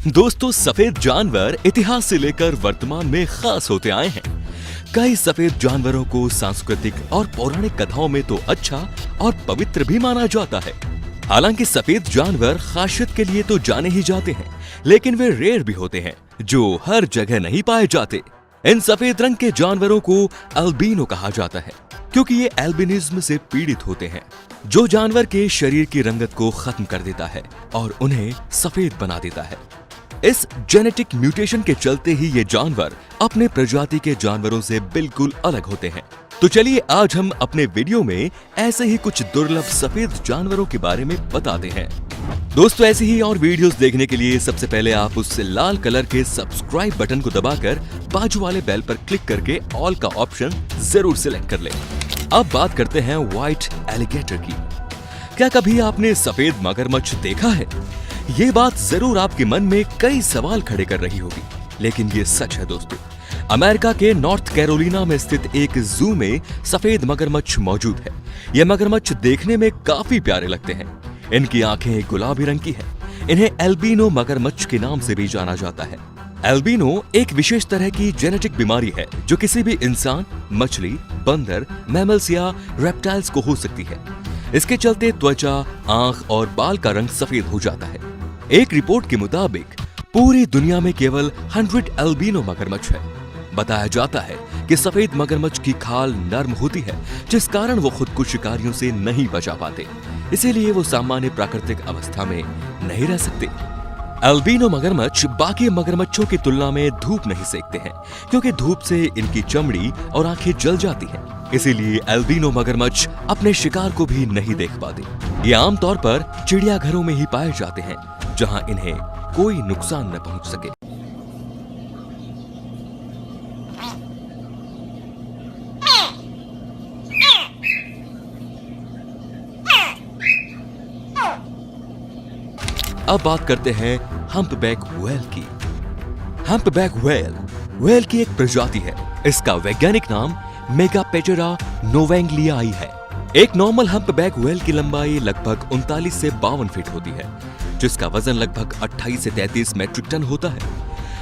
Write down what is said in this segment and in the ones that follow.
दोस्तों, सफेद जानवर इतिहास से लेकर वर्तमान में खास होते आए हैं। कई सफेद जानवरों को सांस्कृतिक और पौराणिक कथाओं में तो अच्छा और पवित्र भी माना जाता है। हालांकि सफेद जानवर खासियत के लिए तो जाने ही जाते हैं, लेकिन वे रेयर भी होते हैं जो हर जगह नहीं पाए जाते। इन सफेद रंग के जानवरों को अल्बिनो कहा जाता है, क्योंकि ये एल्बिनिज्म से पीड़ित होते हैं, जो जानवर के शरीर की रंगत को खत्म कर देता है और उन्हें सफेद बना देता है। इस जेनेटिक म्यूटेशन के चलते ही ये जानवर अपने प्रजाति के जानवरों से बिल्कुल अलग होते हैं। तो चलिए आज हम अपने वीडियो में ऐसे ही कुछ दुर्लभ सफेद जानवरों के बारे में बताते हैं। दोस्तों, ऐसी ही और वीडियोस देखने के लिए सबसे पहले आप उस लाल कलर के सब्सक्राइब बटन को दबाकर बाजू वाले बेल पर क्लिक करके ऑल का ऑप्शन जरूर सिलेक्ट कर लें। अब बात करते हैं व्हाइट एलिगेटर की। क्या कभी आपने सफेद मगरमच्छ देखा है? ये बात जरूर आपके मन में कई सवाल खड़े कर रही होगी, लेकिन ये सच है दोस्तों। अमेरिका के नॉर्थ कैरोलिना में स्थित एक जू में सफेद मगरमच्छ मौजूद है। ये मगरमच्छ देखने में काफी प्यारे लगते हैं। इनकी आंखें गुलाबी रंग की हैं। इन्हें एल्बिनो मगरमच्छ के नाम से भी जाना जाता है। एल्बिनो एक विशेष तरह की जेनेटिक बीमारी है जो किसी भी इंसान, मछली, बंदर, मैमल्स या रेप्टाइल्स को हो सकती है। इसके चलते त्वचा, आंख और बाल का रंग सफेद हो जाता है। एक रिपोर्ट के मुताबिक पूरी दुनिया में केवल 100 एल्बिनो मगरमच्छ है। बताया जाता है कि सफेद मगरमच्छ की खाल नर्म होती है, जिस कारण वो खुद को शिकारियों से नहीं बचा पाते। इसीलिए वो सामान्य प्राकृतिक अवस्था में नहीं रह सकते। एल्बिनो मगरमच्छ बाकी मगरमच्छों की तुलना में धूप नहीं सेकते हैं, क्योंकि धूप से इनकी चमड़ी और आंखें जल जाती हैं। इसीलिए एल्बिनो मगरमच्छ अपने शिकार को भी नहीं देख पाते। ये आमतौर पर चिड़ियाघरों में ही पाए जाते हैं, जहां इन्हें कोई नुकसान न पहुंच सके। अब बात करते हैं हम्पबैक व्हेल की। हम्पबैक व्हेल की एक प्रजाति है। इसका वैज्ञानिक नाम मेगापेटेरा नोवेंगलियाई है। एक नॉर्मल हम्पबैक व्हेल की लंबाई लगभग 39 से 52 फीट होती है, जिसका वजन लगभग 28 से 33 मेट्रिक टन होता है।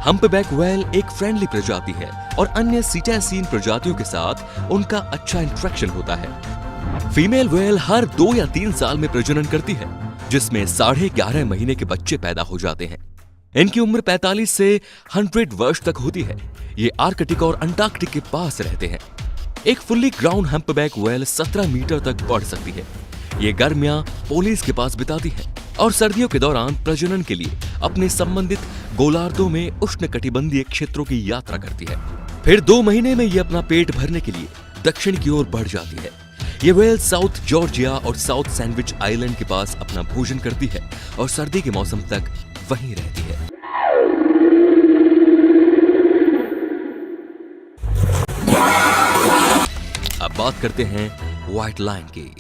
हम्पबैक व्हेल एक फ्रेंडली प्रजाति है और अन्य सीटैसीन प्रजातियों के साथ उनका अच्छा इंटरेक्शन होता है। फीमेल व्हेल हर 2 या 3 साल में प्रजनन करती है, जिसमें 11.5 महीने के बच्चे पैदा हो जाते हैं। इनकी उम्र 45 से 100 वर्ष तक होती है। ये आर्कटिक और अंटार्कटिक के पास रहते हैं। एक fully grown humpback whale 17 metre तक बढ़ सकती है। ये गर्मियां पोलिस के पास बिताती है और सर्दियों के दौरान प्रजनन के लिए अपने संबंधित गोलार्धों में उष्णकटिबंधीय क्षेत्रों की यात्रा करती है। फिर 2 महीने में ये अपना पेट भरने के लिए दक्षिण की ओर बढ़ जाती है। ये व्हेल साउथ जॉर्जिया और साउथ सैंडविच आइलैंड के पास अपना भोजन करती है और सर्दी के मौसम तक वहीं रहती है। अब बात करते हैं व्हाइट लायन की।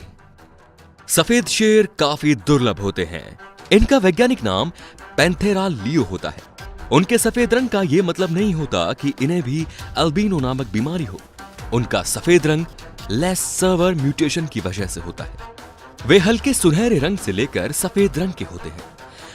सफेद शेर काफी दुर्लभ होते हैं। इनका वैज्ञानिक नाम पैंथेरा लियो होता है। उनके सफेद रंग का यह मतलब नहीं होता कि इन्हें भी अल्बिनो नामक बीमारी हो। उनका सफेद रंग लेस सर्वर म्यूटेशन की वजह से होता है। वे हल्के सुनहरे रंग से लेकर सफेद रंग के होते हैं।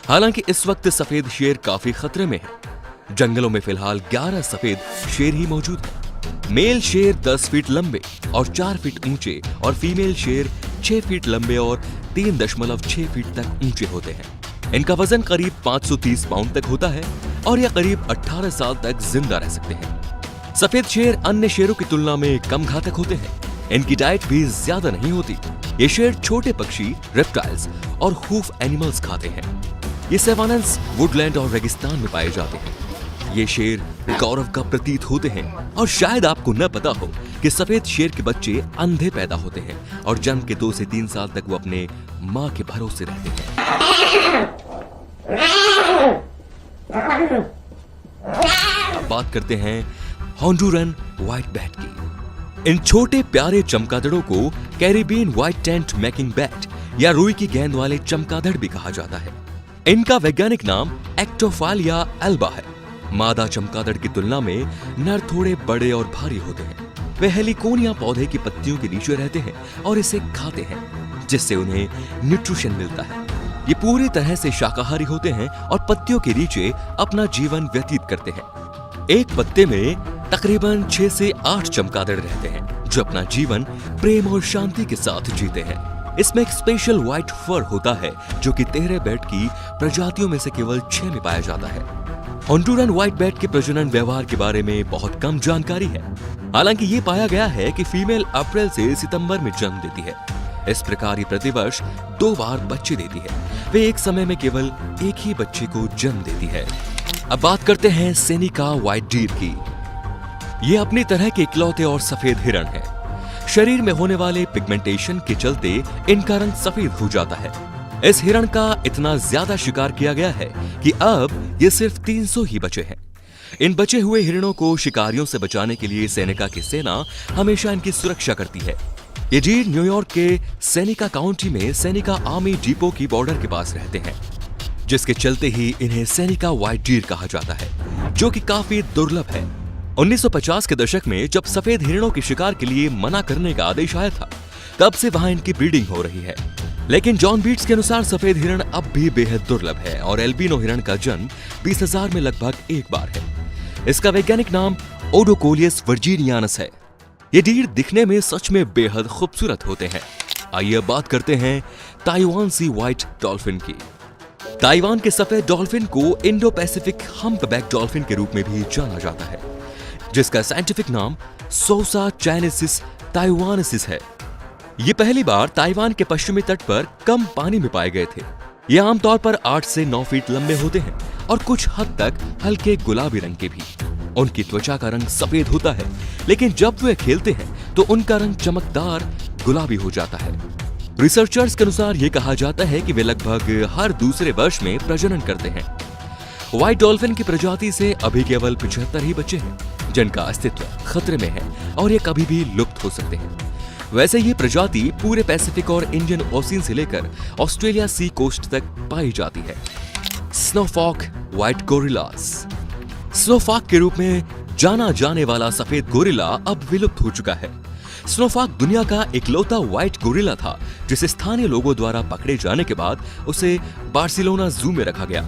हालांकि इस वक्त सफेद शेर काफी खतरे में है। जंगलों में फिलहाल 11 सफेद शेर ही मौजूद हैं। मेल शेर 10 फीट लंबे और 4 फीट ऊंचे और फीमेल शेर 6 फीट लंबे और 3.6 फीट तक ऊंचे होते हैं। इनका वजन करीब 530 पाउंड तक होता है और यह करीब 18 साल तक जिंदा रह सकते हैं। सफेद शेर अन्य शेरों की तुलना में कम घातक होते हैं। इनकी डाइट भी ज्यादा नहीं होती। ये शेर छोटे पक्षी, रेप्टाइल्स और हूफ एनिमल्स खाते हैं। ये सैवानास, वुडलैंड और रेगिस्तान में पाए जाते हैं। ये शेर गौरव का प्रतीक होते हैं और शायद आपको न पता हो कि सफेद शेर के बच्चे अंधे पैदा होते हैं और जन्म के 2 से 3 साल तक वो अपने मां के भरोसे रहते हैं। अब बात करते हैं होंडुरन व्हाइट बैट की। इन छोटे प्यारे चमगादड़ों को Caribbean white tent making bat या रुई की गेंद वाले चमगादड़ भी कहा जाता है। इनका वैज्ञानिक नाम एक्टोफालिया एल्बा है। मादा चमगादड़ की तुलना में नर थोड़े बड़े और भारी होते हैं। वे हेलिकोनिया पौधे की पत्तियों के नीचे रहते हैं और इसे खाते हैं, जिससे उन्हें न्यूट्रिशन मिलता है। ये पूरी तरह से शाकाहारी होते हैं और पत्तियों के नीचे अपना जीवन व्यतीत करते हैं। एक पत्ते में तकरीबन 6 से 8 चमगादड़ रहते हैं जो अपना जीवन प्रेम और शांति के साथ जीते हैं। इसमें एक स्पेशल व्हाइट फर होता है जो कि 13 बैट की प्रजातियों में से केवल 6 में पाया जाता है। होंडुरन व्हाइट बैट के प्रजनन व्यवहार के बारे में बहुत कम जानकारी है। हालांकि ये पाया गया है कि फीमेल अप्रैल से सितंबर में जन्म देती है। इस प्रकार ये प्रतिवर्ष 2 बार बच्चे देती है। वे एक समय में केवल एक ही बच्चे को जन्म देती है। अब बात करते हैं सेनिका व्हाइट डीर की। ये अपनी तरह के इकलौते और सफेद हिरण है। शरीर में होने वाले पिगमेंटेशन के चलते इनका रंग सफेद हो जाता है। इस हिरण का इतना ज्यादा शिकार किया गया है कि अब ये सिर्फ 300 ही बचे हैं। इन बचे हुए हिरणों को शिकारियों से बचाने के लिए सेनिका की सेना हमेशा इनकी सुरक्षा करती है। ये डीर न्यूयॉर्क के सेनिका काउंटी में सेनिका आर्मी डिपो की बॉर्डर के पास रहते हैं, जिसके चलते ही इन्हें सेनिका व्हाइट डीर कहा जाता है, जो कि काफी दुर्लभ है। 1950 के दशक में जब सफेद हिरणों के शिकार के लिए मना करने का आदेश आया था, तब से वहां इनकी ब्रीडिंग हो रही है। लेकिन जॉन बीट्स के अनुसार सफेद हिरण अब भी बेहद दुर्लभ है और एल्बिनो हिरण का जन्म 20,000 में लगभग एक बार है। इसका वैज्ञानिक नाम ओडोकोलियस वर्जीनियानस है। ये डीर दिखने में सच में बेहद खूबसूरत होते हैं। आइए बात करते हैं ताइवान सी व्हाइट डॉल्फिन की। ताइवान के सफेद डॉल्फिन को इंडो पैसिफिक हम्पबैक डॉल्फिन के रूप में भी जाना जाता है, जिसका साइंटिफिक नाम सोसा चाइनेसिस ताइवानेसिस है। ये पहली बार ताइवान के पश्चिमी तट पर कम पानी में पाए गए थे। ये आमतौर पर 8 से 9 फीट लंबे होते हैं और कुछ हद तक हल्के गुलाबी रंग के भी। उनकी त्वचा का रंग सफेद होता है, लेकिन जब वे खेलते हैं तो उनका रंग चमकदार गुलाबी हो जाता है। रिसर्चर्स के अनुसार ये कहा जाता है कि वे लगभग हर दूसरे वर्ष में प्रजनन करते हैं। व्हाइट डॉल्फिन की प्रजाति से अभी केवल 75 ही बच्चे हैं, जिनका अस्तित्व खतरे में है और ये कभी भी लुप्त हो सकते हैं। वैसे ये प्रजाति पूरे पैसिफिक और इंडियन ओशियन से लेकर ऑस्ट्रेलिया सी कोस्ट तक पाई जाती है। स्नोफॉक व्हाइट गोरिल्लास। स्नोफॉक के रूप में जाना जाने वाला सफेद गोरिल्ला अब विलुप्त हो चुका है। स्नोफॉक दुनिया का इकलौता व्हाइट गोरिल्ला था जिसे स्थानीय लोगों द्वारा पकड़े जाने के बाद उसे बार्सिलोना जू में रखा गया।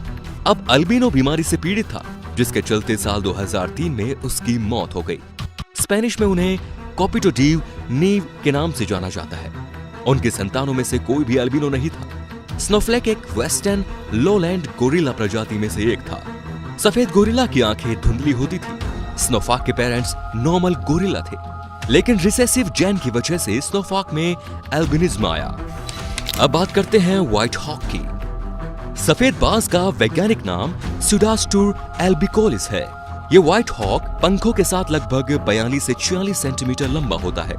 अब अल्बिनो बीमारी से पीड़ित था, जिसके चलते साल 2003 में उसकी मौत हो गई। स्पेनिश में उन्हें कॉपिटो डीव नीव के नाम से जाना जाता है। उनकी संतानों में से कोई भी अल्बिनो नहीं था। स्नोफ्लेक एक वेस्टर्न लोलैंड गोरिल्ला प्रजाति में से एक था। सफेद गोरिल्ला की आंखें धुंधली होती थी। स्नोफॉक के पेरेंट्स नॉर्मल गोरिल्ला थे, लेकिन रिसेसिव जेन की वजह से स्नोफॉक में एल्बिनिज्म आया। अब बात करते हैं व्हाइट हॉक की। सफेद बाज का वैज्ञानिक नाम सुडास्टुर एल्बिकोलिस है। ये व्हाइट हॉक पंखों के साथ लगभग 42 से 46 सेंटीमीटर लंबा होता है।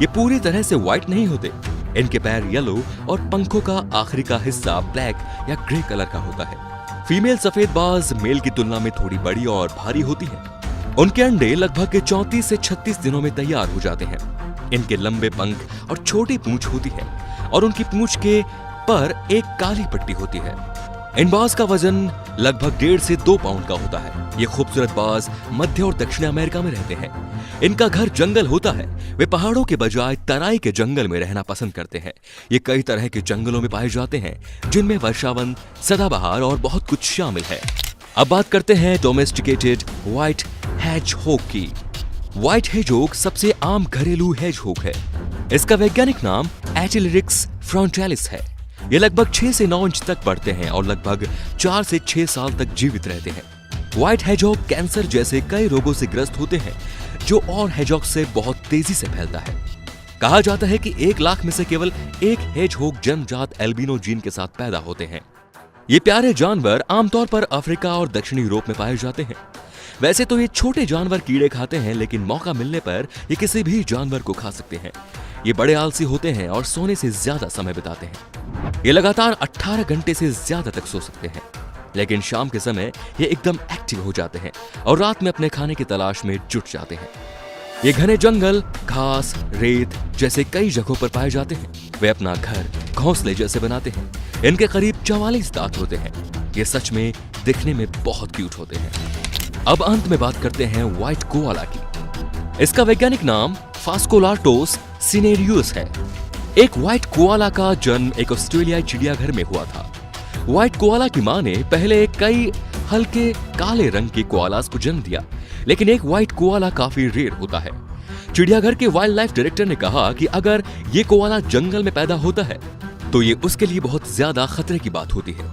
ये पूरी तरह से व्हाइट नहीं होते। इनके पैर येलो और पंखों का आखिरी का हिस्सा ब्लैक या ग्रे कलर का होता है। फीमेल सफेद बाज मेल की तुलना में थोड़ी बड़ी और भारी होती है। उनके अंडे लगभग 34 से 36 दिनों में तैयार हो जाते हैं। इनके लंबे पंख और छोटी पूंछ होती है और उनकी पूंछ के पर एक काली पट्टी होती है। इन बाज का वजन लगभग 1.5 से 2 पाउंड का होता है। ये खूबसूरत बाज मध्य और दक्षिण अमेरिका में रहते हैं। इनका घर जंगल होता है। वे पहाड़ों के बजाय तराई के जंगल में रहना पसंद करते हैं। ये कई तरह के जंगलों में पाए जाते हैं, जिनमें वर्षावन, सदाबहार और बहुत कुछ शामिल है। अब बात करते हैं डोमेस्टिकेटेड व्हाइट हेजहॉग की। व्हाइट हेजहॉग सबसे आम घरेलू हेजहॉग है। इसका वैज्ञानिक नाम एटिलरिक्स फ्रंटालिस है। ये लगभग 6 से 9 इंच तक बढ़ते हैं और लगभग 4 से 6 साल तक जीवित रहते हैं। व्हाइट हेजहॉग कैंसर जैसे कई रोगों से ग्रस्त होते हैं, जो और हेजहॉग से बहुत तेजी से फैलता है। कहा जाता है कि 1 लाख में से केवल एक हेजहॉग जन्मजात एल्बिनो जीन के साथ पैदा होते हैं। ये प्यारे जानवर आमतौर पर अफ्रीका और दक्षिणी यूरोप में पाए जाते हैं। वैसे तो ये छोटे जानवर कीड़े खाते हैं, लेकिन मौका मिलने पर ये किसी भी जानवर को खा सकते हैं। ये बड़े आलसी होते हैं और सोने से ज्यादा समय बिताते हैं। ये लगातार 18 घंटे से ज्यादा तक सो सकते हैं, लेकिन शाम के समय ये एकदम एक्टिव हो जाते हैं और रात में अपने खाने की तलाश में जुट जाते हैं। ये घने जंगल, घास, रेत जैसे कई जगहों पर पाए जाते हैं। वे अपना घर घोंसले जैसे बनाते हैं। इनके करीब 44 दांत होते हैं। ये सच में दिखने में बहुत क्यूट होते हैं। अब अंत में बात करते हैं व्हाइट कोआला की। इसका वैज्ञानिक नाम फास्कोलार्टोस सिनेरियोस है। एक व्हाइट कोआला का जन्म एक ऑस्ट्रेलियाई चिड़ियाघर में हुआ था। व्हाइट कोआला की मां ने पहले कई हल्के काले रंग के कोआलास को जन्म दिया, लेकिन एक व्हाइट कोआला काफी रेयर होता है। चिड़ियाघर के वाइल्ड लाइफ डायरेक्टर ने कहा कि अगर ये कोआला जंगल में पैदा होता है तो ये उसके लिए बहुत ज्यादा खतरे की बात होती है,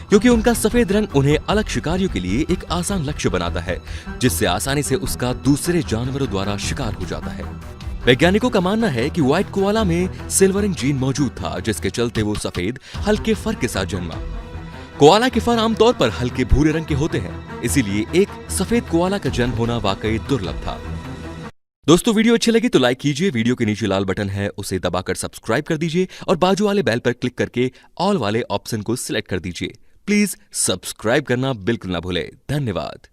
क्योंकि उनका सफेद रंग उन्हें अलग शिकारियों के लिए एक आसान लक्ष्य बनाता है, जिससे आसानी से उसका दूसरे जानवरों द्वारा शिकार हो जाता है। वैज्ञानिकों का मानना है कि व्हाइट कोआला में सिल्वरिंग जीन मौजूद था, जिसके चलते वो सफेद हल्के फर के साथ जन्मा। कोआला के फर आमतौर पर हल्के भूरे रंग के होते हैं, इसीलिए एक सफेद कोआला का जन्म होना वाकई दुर्लभ था। दोस्तों, वीडियो अच्छी लगी तो लाइक कीजिए, वीडियो के नीचे लाल बटन है उसे दबाकर सब्सक्राइब कर दीजिए और बाजू वाले बेल पर क्लिक करके ऑल वाले ऑप्शन को सिलेक्ट कर दीजिए। प्लीज सब्सक्राइब करना बिल्कुल ना भूले। धन्यवाद।